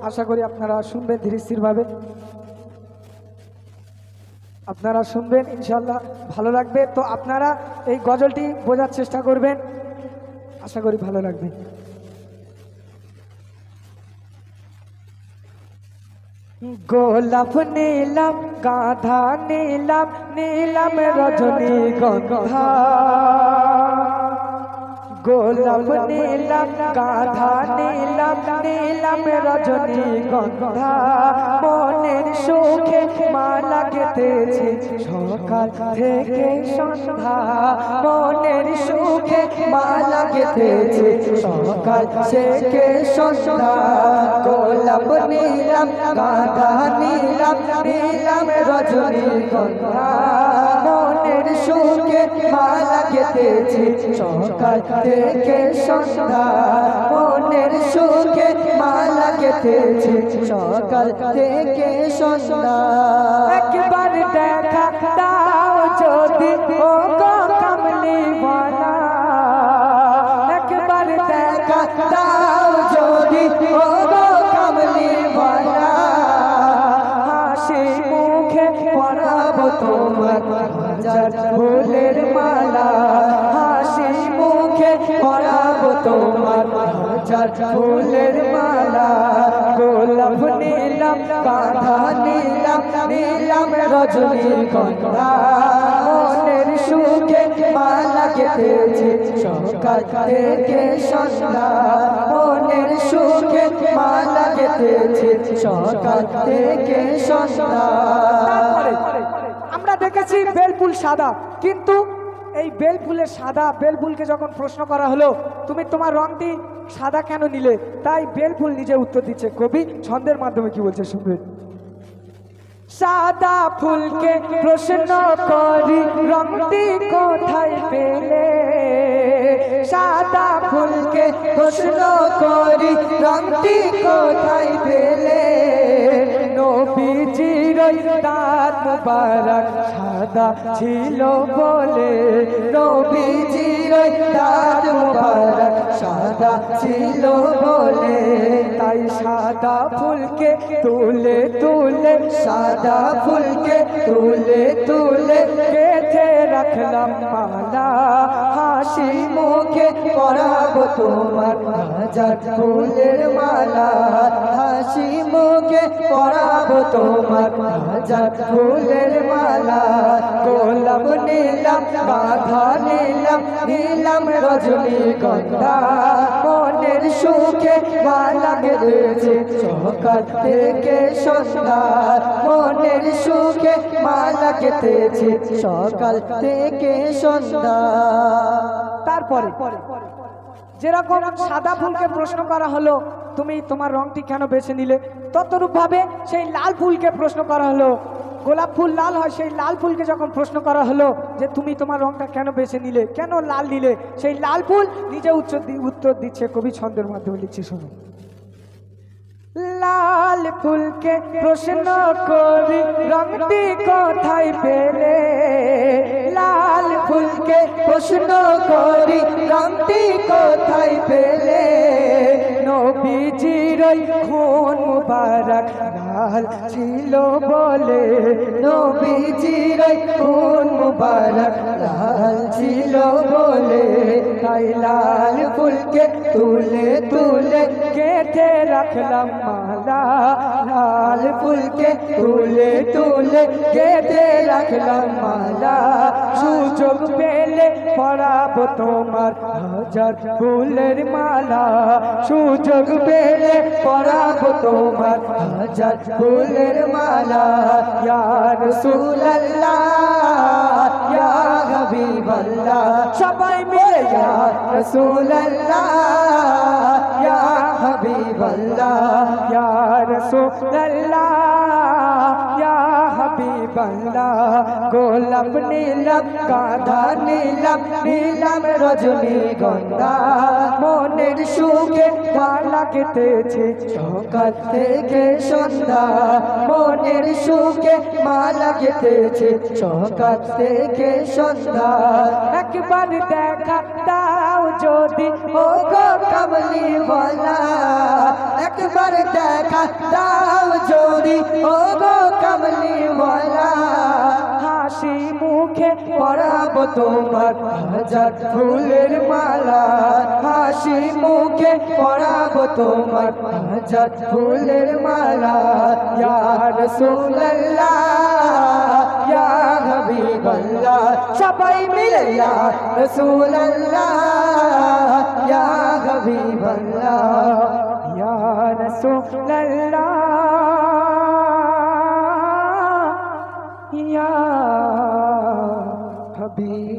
আশা করি আপনারা শুনবেন ধীরে স্থিরভাবে। আপনারা শুনবেন, ইনশাল্লাহ ভালো লাগবে। তো আপনারা এই গজলটি বোঝার চেষ্টা করবেন, আশা করি ভালো লাগবে। গোলাপ নীলাম গাধা নীলাম নীলাম রজনীগন্ধা, গোলাপ নীলাম গাধা নীলাম নীলাম রজনীগন্ধা, মনের সুখে মালা গেঁথেছি সকাল থেকে সন্ধ্যা, মনের সুখে মালা গেঁথেছি সকাল থেকে সন্ধ্যা। গোলাপ নীলাম গাধা নীলাম নীলাম রজনীগন্ধা, মনের সুখে মালা গেঁথেছি সকাল থেকে সন্ধ্যা, মনের সুখে মালা গেঁথেছি সকাল থেকে সন্ধ্যা। একবার দেখা দাও যদি ও গো কামলিওয়ালা, একবার দেখা দাও যদি ও গো কামলিওয়ালা, হাসি মুখে পরাবো তোমার হাজার ফুলের মালা, হাসি মুখে পরাবো তোমার হাজার ফুলের মালা। গোলাপ নীলাম গাধা নীলাম নীলাম রজনীগন্ধা, মনের সুখে মালা গেঁথেছি সকাল থেকে সন্ধ্যা, মনের সুখে মালা গেঁথেছি সকাল থেকে সন্ধ্যা। আমরা দেখেছি বেলফুল সাদা, কিন্তু এই বেলফুলের সাদা বেলফুলকে যখন প্রশ্ন করা হলো তুমি তোমার রংটি সাদা কেন নিলে, তাই বেলফুল নিজে উত্তর দিচ্ছে। কবি ছন্দের মাধ্যমে কি বলছে শুনবেন। সাদা ফুলকে প্রশ্ন করি রংটি কোথায় পেলে, সাদা ফুলকে প্রশ্ন করি রংটি কোথায় পেলে, নবীজির দাঁত মুবারক সাদা ছিল বলে, নবীজির দাঁত মুবারক সাদা ছিল বলে, তাই সাদা ফুলকে তুলে তুলে সাদা ফুলকে তুলে তুলে গেঁথে রাখলাম মালা, হাসি মুখে পরাবো তোমার হাজার ফুলের মালা, হাসি মুখে পরাবো তোমার হাজার ফুলের মালা। গোলাপ নীলাম গাধা নীলাম নীলাম রজনীগন্ধা, মনের সুখে মালা গেঁথেছি সকাল থেকে সন্ধ্যা, মনের সুখে মালা গেঁথেছি সকাল থেকে সন্ধ্যা। তারপরে যেরকম সাদা ফুলকে প্রশ্ন করা হলো তুমি তোমার রংটি কেন বেছে নিলে, ততরূপ ভাবে সেই লাল ফুলকে প্রশ্ন করা হলো, গোলাপ ফুল লাল হয়, সেই লাল ফুলকে যখন প্রশ্ন করা হলো যে তুমি তোমার রংটা কেন বেছে নিলে, কেন লাল নিলে, সেই লাল ফুল নিজে উত্তর দিচ্ছে। কবি ছন্দের মাধ্যমে লিখছে, শোনো। লাল ফুলকে প্রশ্ন করি রংটি কোথায় পেলে, লাল ফুলকে প্রশ্ন করি রংটি কোথায় পেলে, নবীজির খুন মুবারক লাল ছিল বলে, নবীজির খুন মুবারক লাল ছিল বলে, তাই লাল ফুলকে তুলে তুলে গেঁথে রাখলাম মালা, লাল ফুলকে তুলে তুলে গেঁথে রাখলাম মালা, সুযোগ পেলে পরাবো তোমার হাজার ফুলের মালা, সুযোগ পেলে পরাবো তোমার হাজার ফুলের মালা। ইয়া রাসূলুল্লাহ ইয়া হাবিবাল্লাহ, সবাই মিলে ইয়া রাসূলুল্লাহ ইয়া হাবিবাল্লাহ, ইয়া রাসূলুল্লাহ ইয়া হাবিবাল্লাহ। গোলাপ নীলাম গাধা নীলাম নীলাম রজনীগন্ধা, মনের সুখে মালা গেঁথেছি সকাল থেকে সন্ধ্যা, মনের সুখে মালা গেঁথেছি সকাল থেকে সন্ধ্যা। একবার দেখা দাও যদি ও গো কামলিওয়ালা, একবার দেখা দাও যদি ও গো কামলি ওয়ালা হাসি মুখে পরাবো তোমার হাজার ফুলের মালা হাসি মুখে পরাবো তোমার হাজার ফুলের মালা ইয়া রাসূলুল্লাহ ইয়া হাবিবাল্লাহ সবাই মিলে ইয়া রাসূলুল্লাহ ইয়া হাবিবাল্লাহ ইয়া রাসূলুল্লাহ ইয়া হাবিব